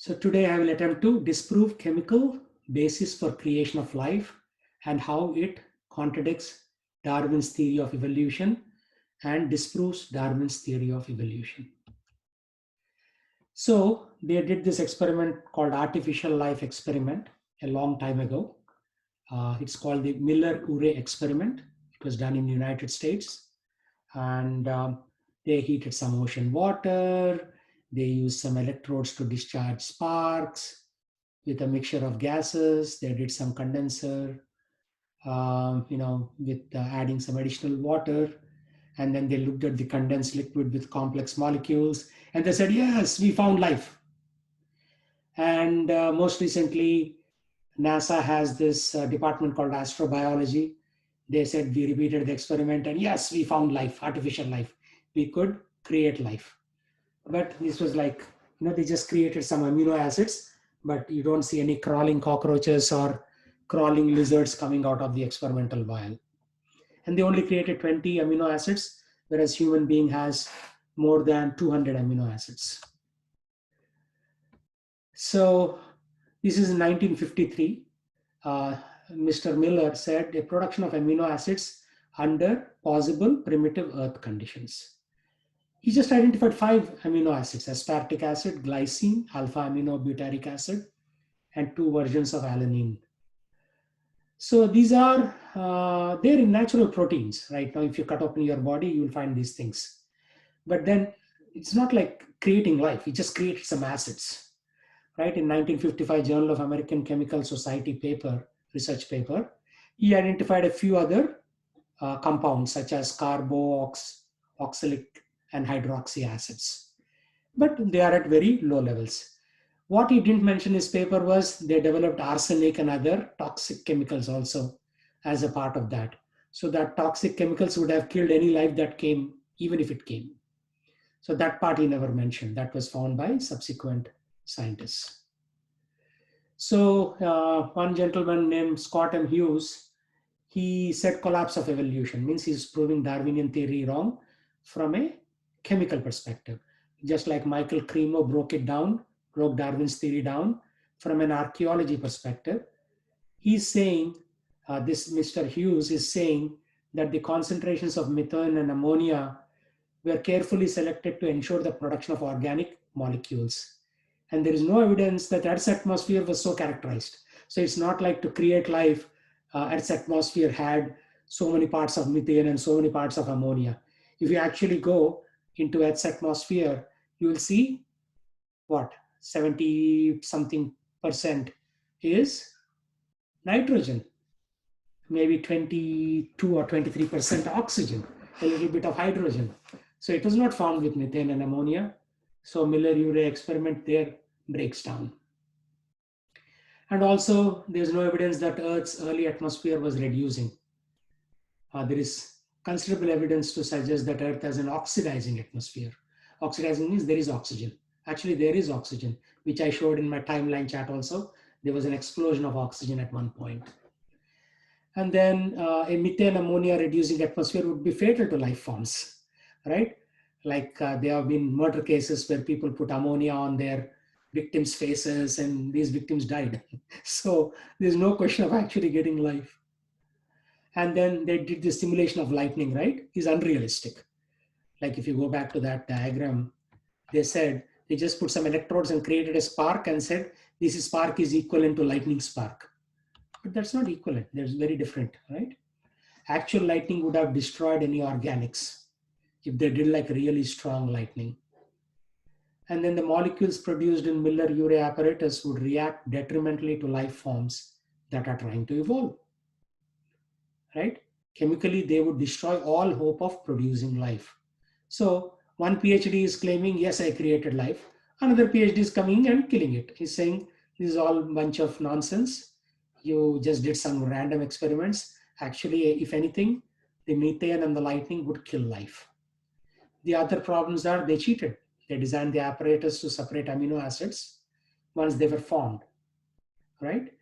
So today I will attempt to disprove chemical basis for creation of life and how it contradicts Darwin's theory of evolution and disproves Darwin's theory of evolution. So they did this experiment called artificial life experiment a long time ago. It's called the Miller-Urey experiment. It was done in the United States, and they heated some ocean water. They used some electrodes to discharge sparks with a mixture of gases. They did some condenser, with adding some additional water. And then they looked at the condensed liquid with complex molecules, and they said, yes, we found life. And most recently, NASA has this department called astrobiology. They said we repeated the experiment, and yes, we found life, artificial life. We could create life. But this was like, they just created some amino acids, but you don't see any crawling cockroaches or crawling lizards coming out of the experimental vial. And they only created 20 amino acids, whereas human being has more than 200 amino acids. So this is in 1953. Mr. Miller said a production of amino acids under possible primitive earth conditions. He just identified 5 amino acids: aspartic acid, glycine, alpha aminobutyric acid, and 2 versions of alanine. So these are, they're in natural proteins. Right now, if you cut open your body, you'll find these things. But then it's not like creating life. He just created some acids. Right, in 1955 Journal of American Chemical Society research paper, he identified a few other compounds such as carboxylic and hydroxy acids, but they are at very low levels. What he didn't mention in his paper was they developed arsenic and other toxic chemicals also as a part of that. So that toxic chemicals would have killed any life that came, even if it came. So that part he never mentioned. That was found by subsequent scientists. So one gentleman named Scott M. Hughes, he said collapse of evolution, means he's proving Darwinian theory wrong from a chemical perspective. Just like Michael Cremo broke Darwin's theory down from an archaeology perspective. He's saying, this Mr. Hughes is saying that the concentrations of methane and ammonia were carefully selected to ensure the production of organic molecules. And there is no evidence that Earth's atmosphere was so characterized. So it's not like to create life, Earth's atmosphere had so many parts of methane and so many parts of ammonia. If you actually go into Earth's atmosphere, you will see what? 70-something% is nitrogen, maybe 22 or 23% oxygen, a little bit of hydrogen. So it was not found with methane and ammonia. So Miller-Urey experiment there breaks down. And also, there's no evidence that Earth's early atmosphere was reducing. There is considerable evidence to suggest that Earth has an oxidizing atmosphere. Oxidizing means there is oxygen. Actually, there is oxygen, which I showed in my timeline chat also. There was an explosion of oxygen at one point. And then a methane ammonia reducing atmosphere would be fatal to life forms, right? Like there have been murder cases where people put ammonia on their victims' faces and these victims died. So there's no question of actually getting life. And then they did the simulation of lightning, right? Is unrealistic. Like if you go back to that diagram, they said they just put some electrodes and created a spark and said this spark is equivalent to lightning spark. But that's not equivalent. There's very different, right? Actual lightning would have destroyed any organics if they did like really strong lightning. And then the molecules produced in Miller-Urey apparatus would react detrimentally to life forms that are trying to evolve, right? Chemically, they would destroy all hope of producing life. So one PhD is claiming, yes, I created life. Another PhD is coming and killing it. He's saying this is all a bunch of nonsense. You just did some random experiments. Actually, if anything, the methane and the lightning would kill life. The other problems are they cheated. They designed the apparatus to separate amino acids once they were formed, right?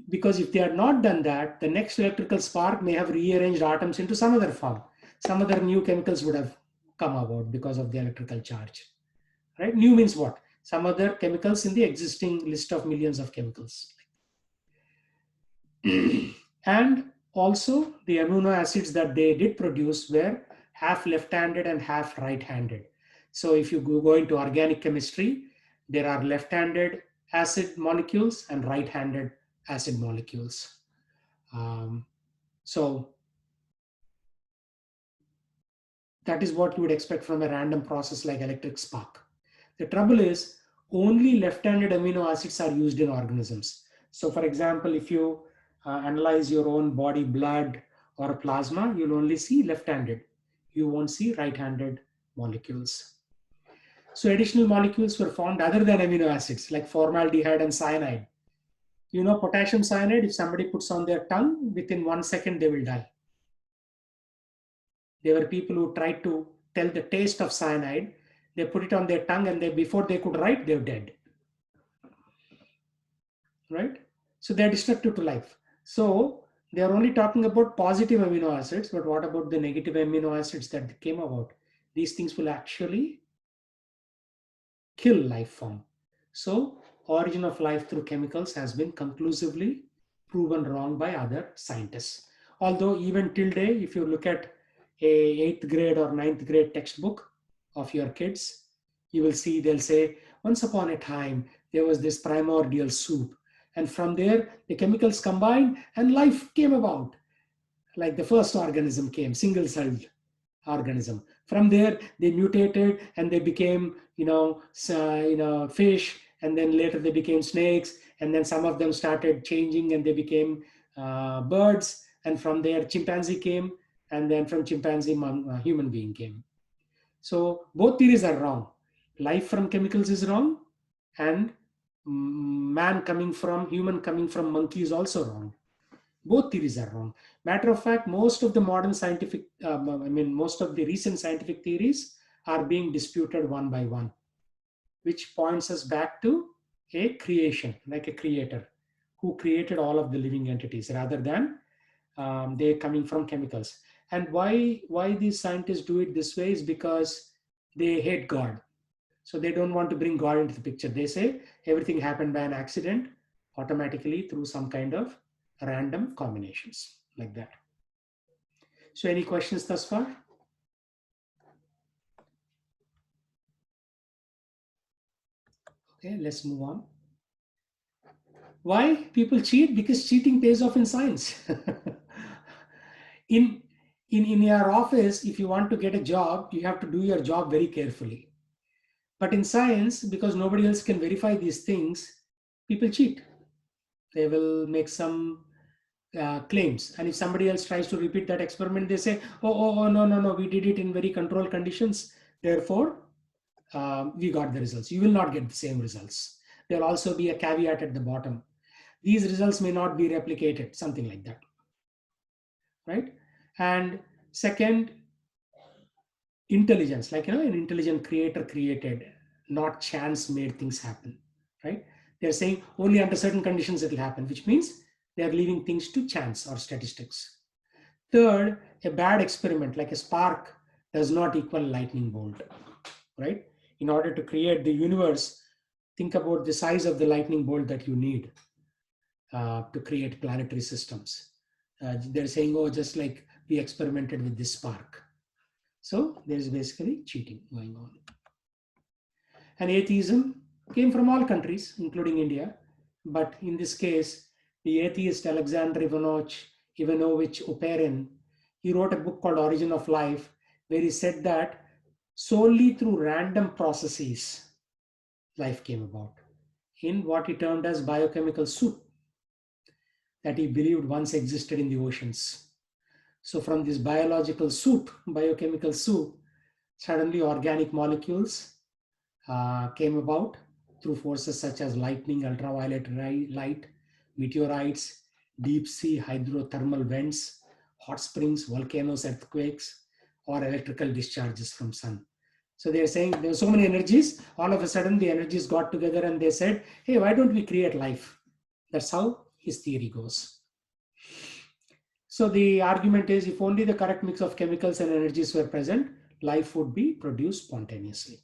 Because if they had not done that, the next electrical spark may have rearranged atoms into some other form. Some other new chemicals would have come about because of the electrical charge, right? New means what? some other chemicals in the existing list of millions of chemicals. And also the amino acids that they did produce were half left-handed and half right-handed. So if you go into organic chemistry, there are left-handed acid molecules and right-handed acid molecules. So that is what you would expect from a random process like electric spark. The trouble is only left-handed amino acids are used in organisms. So for example, if you analyze your own body blood or plasma, you'll only see left-handed. You won't see right-handed molecules. So additional molecules were formed other than amino acids like formaldehyde and cyanide. You know, potassium cyanide, if somebody puts on their tongue, within 1 second they will die. There were people who tried to tell the taste of cyanide. They put it on their tongue and before they could write, they're dead. Right? So they're destructive to life. So they're only talking about positive amino acids, but what about the negative amino acids that came about? These things will actually kill life form. So origin of life through chemicals has been conclusively proven wrong by other scientists. Although even till day, if you look at a 8th grade or 9th grade textbook of your kids, you will see they'll say, once upon a time, there was this primordial soup. And from there, the chemicals combined and life came about. Like the first organism came, single-celled organism. From there, they mutated and they became, fish. And then later they became snakes. And then some of them started changing and they became birds. And from there, chimpanzee came. And then from chimpanzee, human being came. So both theories are wrong. Life from chemicals is wrong, and human coming from monkey is also wrong. Both theories are wrong. Matter of fact, most of the most of the recent scientific theories are being disputed one by one, which points us back to a creation, like a creator who created all of the living entities rather than they coming from chemicals. And why these scientists do it this way is because they hate God. So they don't want to bring God into the picture. They say everything happened by an accident automatically through some kind of random combinations like that. So any questions thus far? Okay, let's move on. Why people cheat? Because cheating pays off in science. in your office, if you want to get a job, you have to do your job very carefully. But in science, because nobody else can verify these things, people cheat. They will make some claims. And if somebody else tries to repeat that experiment, they say, oh, no, we did it in very controlled conditions. Therefore, we got the results. You will not get the same results. There will also be a caveat at the bottom. These results may not be replicated, something like that. Right? And second, intelligence, like, an intelligent creator created, not chance made things happen. Right? They're saying only under certain conditions it will happen, which means they are leaving things to chance or statistics. Third, a bad experiment like a spark does not equal lightning bolt. Right? In order to create the universe, think about the size of the lightning bolt that you need to create planetary systems. They're saying, oh, just like we experimented with this spark. So there's basically cheating going on. And atheism came from all countries, including India. But in this case, the atheist Alexander Ivanovich Oparin, he wrote a book called Origin of Life, where he said that solely through random processes, life came about in what he termed as biochemical soup that he believed once existed in the oceans. So from this biochemical soup, suddenly organic molecules came about through forces such as lightning, ultraviolet light, meteorites, deep sea hydrothermal vents, hot springs, volcanoes, earthquakes, or electrical discharges from sun. So they're saying there are so many energies, all of a sudden the energies got together and they said, hey, why don't we create life? That's how his theory goes. So the argument is if only the correct mix of chemicals and energies were present, life would be produced spontaneously.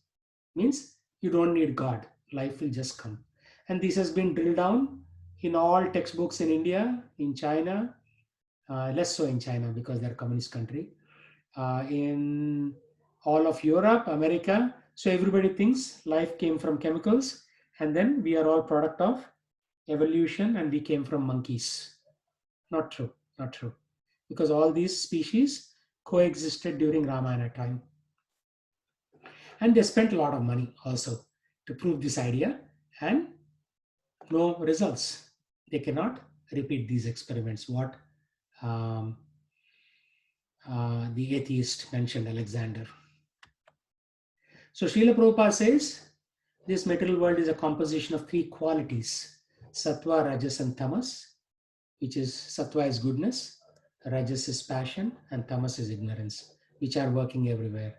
Means you don't need God. Life will just come. And this has been drilled down in all textbooks in India, in China, less so in China because they're a communist country, in all of Europe, America. So everybody thinks life came from chemicals, and then we are all product of evolution and we came from monkeys. Not true, not true. Because all these species coexisted during Ramayana time. And they spent a lot of money also to prove this idea, and no results. They cannot repeat these experiments. What um, the atheist mentioned, Alexander. So Srila Prabhupada says this material world is a composition of three qualities: sattva, rajas, and tamas, which is sattva is goodness, rajas is passion, and tamas is ignorance, which are working everywhere.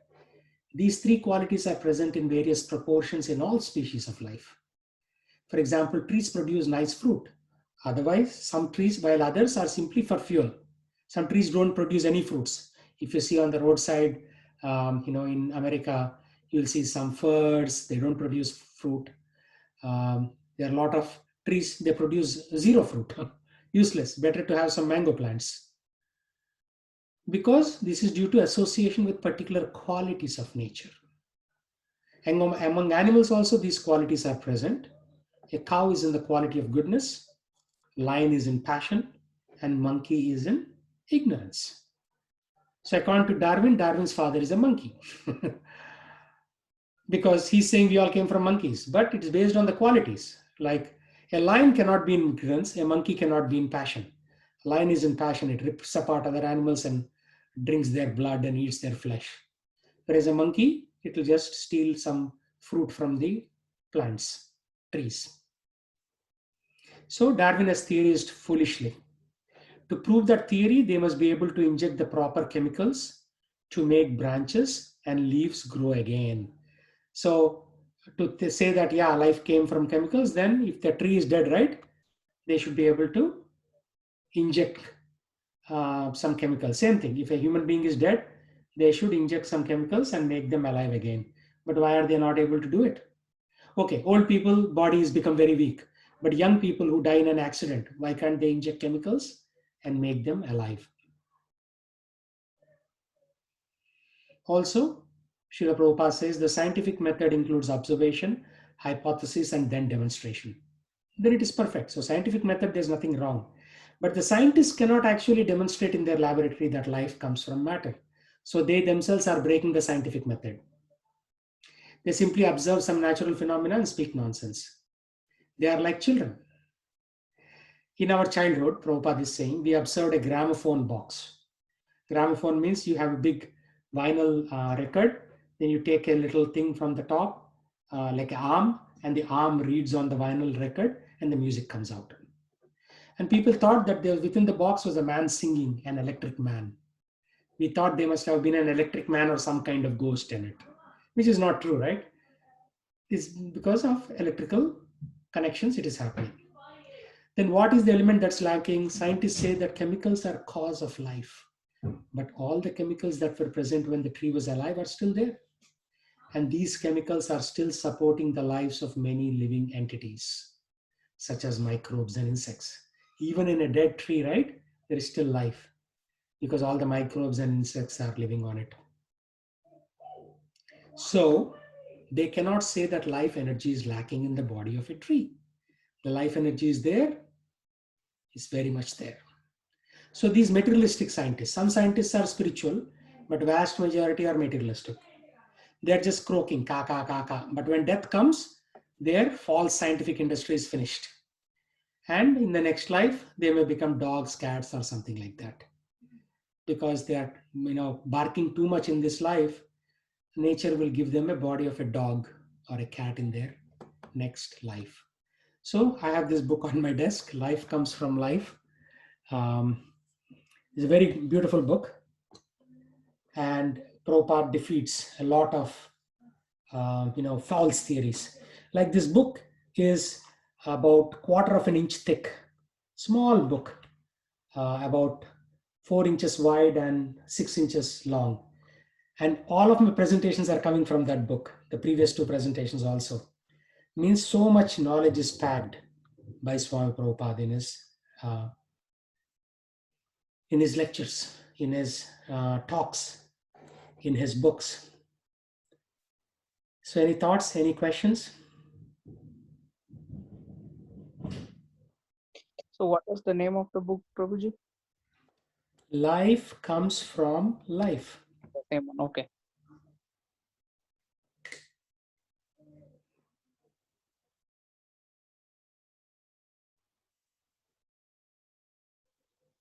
These three qualities are present in various proportions in all species of life. For example, trees produce nice fruit. Otherwise, some trees, while others are simply for fuel. Some trees don't produce any fruits. If you see on the roadside, in America, you'll see some firs. They don't produce fruit. There are a lot of trees. They produce zero fruit. Useless. Better to have some mango plants. Because this is due to association with particular qualities of nature. Among animals also, these qualities are present. A cow is in the quality of goodness, lion is in passion, and monkey is in ignorance. So according to Darwin, Darwin's father is a monkey. Because he's saying we all came from monkeys, but it's based on the qualities. Like a lion cannot be in ignorance, a monkey cannot be in passion. A lion is in passion, it rips apart other animals and drinks their blood and eats their flesh. Whereas a monkey, it will just steal some fruit from the plants, trees. So Darwin has theorized foolishly. To prove that theory, they must be able to inject the proper chemicals to make branches and leaves grow again. So to say that, yeah, life came from chemicals, then if the tree is dead, right, they should be able to inject some chemicals. Same thing, if a human being is dead, they should inject some chemicals and make them alive again. But why are they not able to do it? Okay, old people, bodies become very weak. But young people who die in an accident, why can't they inject chemicals and make them alive? Also, Srila Prabhupada says the scientific method includes observation, hypothesis, and then demonstration. Then it is perfect. So scientific method, there's nothing wrong. But the scientists cannot actually demonstrate in their laboratory that life comes from matter. So they themselves are breaking the scientific method. They simply observe some natural phenomena and speak nonsense. They are like children. In our childhood, Prabhupada is saying, we observed a gramophone box. Gramophone means you have a big vinyl record, then you take a little thing from the top, like an arm, and the arm reads on the vinyl record, and the music comes out. And people thought that there within the box was a man singing, an electric man. We thought there must have been an electric man or some kind of ghost in it, which is not true, right? It's because of electrical connections it is happening. Then what is the element that's lacking? Scientists say that chemicals are cause of life. But all the chemicals that were present when the tree was alive are still there. And these chemicals are still supporting the lives of many living entities, such as microbes and insects. Even in a dead tree, right, there is still life because all the microbes and insects are living on it. So they cannot say that life energy is lacking in the body of a tree. The life energy is there, is very much there. So these materialistic scientists, some scientists are spiritual, but vast majority are materialistic. They're just croaking, ka, ka, ka, ka. But when death comes, their false scientific industry is finished. And in the next life, they may become dogs, cats, or something like that. Because they are, barking too much in this life, nature will give them a body of a dog or a cat in their next life. So I have this book on my desk, Life Comes from Life. It's a very beautiful book. And Prabhupada defeats a lot of, false theories. Like this book is about quarter of an inch thick, small book, about 4 inches wide and 6 inches long. And all of my presentations are coming from that book, the previous two presentations also. Means so much knowledge is packed by Swami Prabhupada in his lectures, in his talks, in his books. So, any thoughts, any questions? So what was the name of the book, Prabhuji? Life comes from life. The same one. Okay.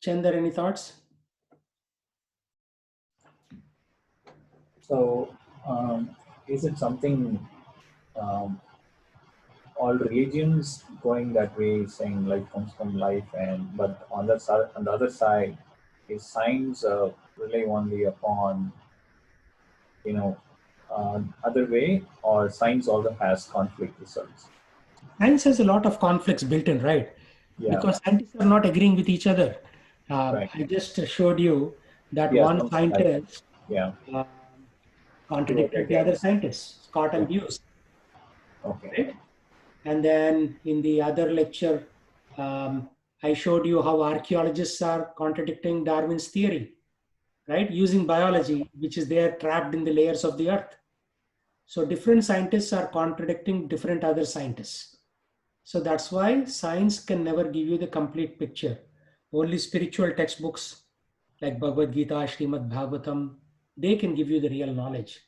Chandar, any thoughts? So, is it something um, all religions going that way, saying life comes from life, and but on the other side, is science rely only upon you know other way, or science also has conflict results? Science has a lot of conflicts built in, right? Yeah, Because scientists are not agreeing with each other. right. I just showed you that Yeah, one something like that. scientist Yeah, um, he was contradicted the other against. scientists, Scott Yeah, and Hughes, okay. right? And then in the other lecture, I showed you how archaeologists are contradicting Darwin's theory, right? Using biology, which is there trapped in the layers of the earth. So different scientists are contradicting different other scientists. So that's why science can never give you the complete picture. Only spiritual textbooks like Bhagavad Gita, Srimad Bhagavatam, they can give you the real knowledge.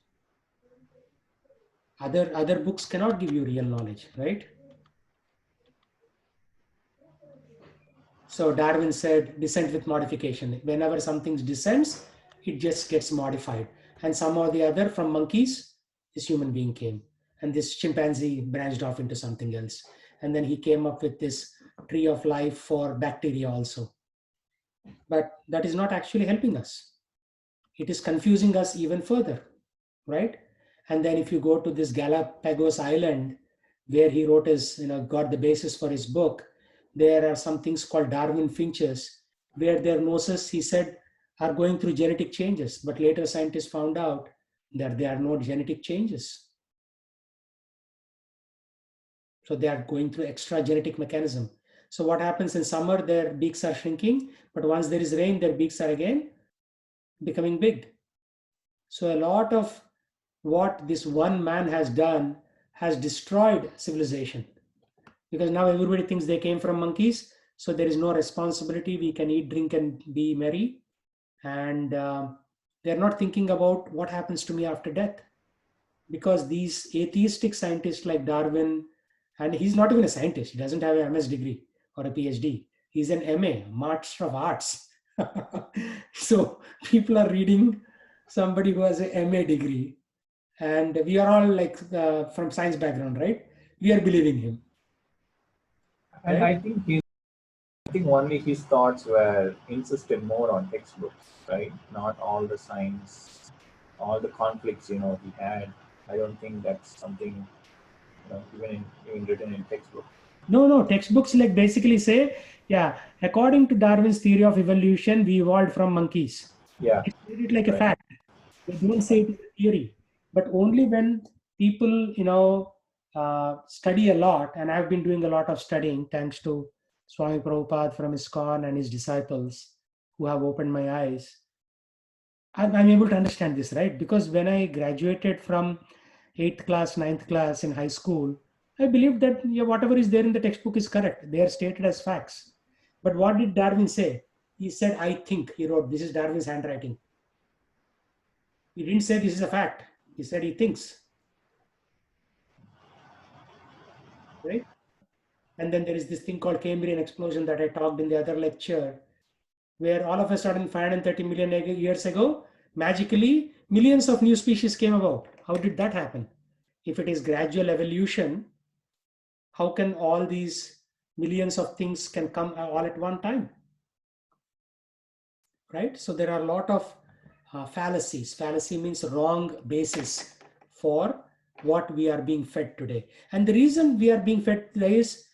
Other books cannot give you real knowledge, right? So Darwin said descent with modification. Whenever something descends, it just gets modified. And somehow or the other, from monkeys, this human being came. And this chimpanzee branched off into something else. And then he came up with this tree of life for bacteria also. But that is not actually helping us. It is confusing us even further, right? And then if you go to this Galapagos Island, where he wrote his, got the basis for his book, there are some things called Darwin finches, where their noses, he said, are going through genetic changes. But later scientists found out that there are no genetic changes. So they are going through extra genetic mechanism. So what happens in summer, their beaks are shrinking, but once there is rain, their beaks are again becoming big. So a lot of what this one man has done has destroyed civilization, because now everybody thinks they came from monkeys. So there is no responsibility. We can eat, drink, and be merry. And they're not thinking about what happens to me after death. Because these atheistic scientists like Darwin, and he's not even a scientist, he doesn't have a MS degree or a PhD. He's an MA, Master of Arts. So people are reading somebody who has an MA degree, and we are all like from science background, right? We are believing him, And right? I think only his thoughts were insisted more on textbooks, right? Not all the science, all the conflicts he had. I don't think that's something even written in textbook. No, textbooks like basically say, yeah, according to Darwin's theory of evolution, we evolved from monkeys. Yeah, They state it like a right. fact. They don't say it is a theory, but only when people, study a lot. And I've been doing a lot of studying thanks to Swami Prabhupada from ISKCON and his disciples who have opened my eyes. I'm able to understand this, right? Because when I graduated from 8th class, 9th class in high school, I believed that, yeah, whatever is there in the textbook is correct. They are stated as facts. But what did Darwin say? He said, I think. He wrote, this is Darwin's handwriting. He didn't say this is a fact. He said he thinks, right? And then there is this thing called Cambrian explosion that I talked in the other lecture, where all of a sudden 530 million years ago, magically millions of new species came about. How did that happen? If it is gradual evolution, how can all these millions of things can come all at one time, right? So there are a lot of fallacies. Fallacy means wrong basis for what we are being fed today. And the reason we are being fed today is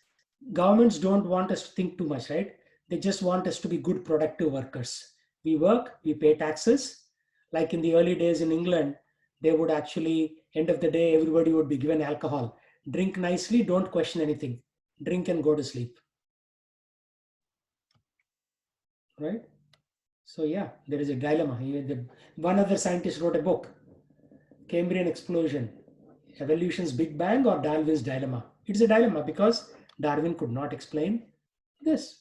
governments don't want us to think too much, right? They just want us to be good productive workers. We work, we pay taxes. Like in the early days in England, they would actually, end of the day, everybody would be given alcohol Drink nicely, don't question anything. Drink and go to sleep. Right? So yeah, there is a dilemma. One other scientist wrote a book, Cambrian Explosion, Evolution's Big Bang or Darwin's Dilemma. It's a dilemma because Darwin could not explain this.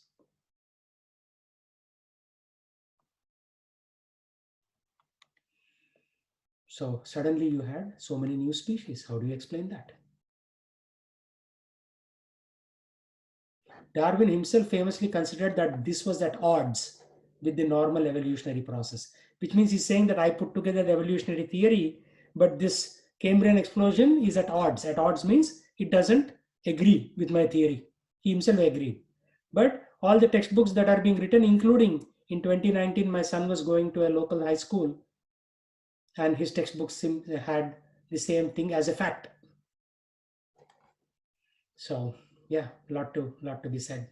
So suddenly you had so many new species. How do you explain that? Darwin himself famously considered that this was at odds with the normal evolutionary process, which means he's saying that I put together the evolutionary theory, but this Cambrian explosion is at odds. At odds means it doesn't agree with my theory. He himself agreed. But all the textbooks that are being written, including in 2019, my son was going to a local high school and his textbooks had the same thing as a fact. So yeah, lot to be said.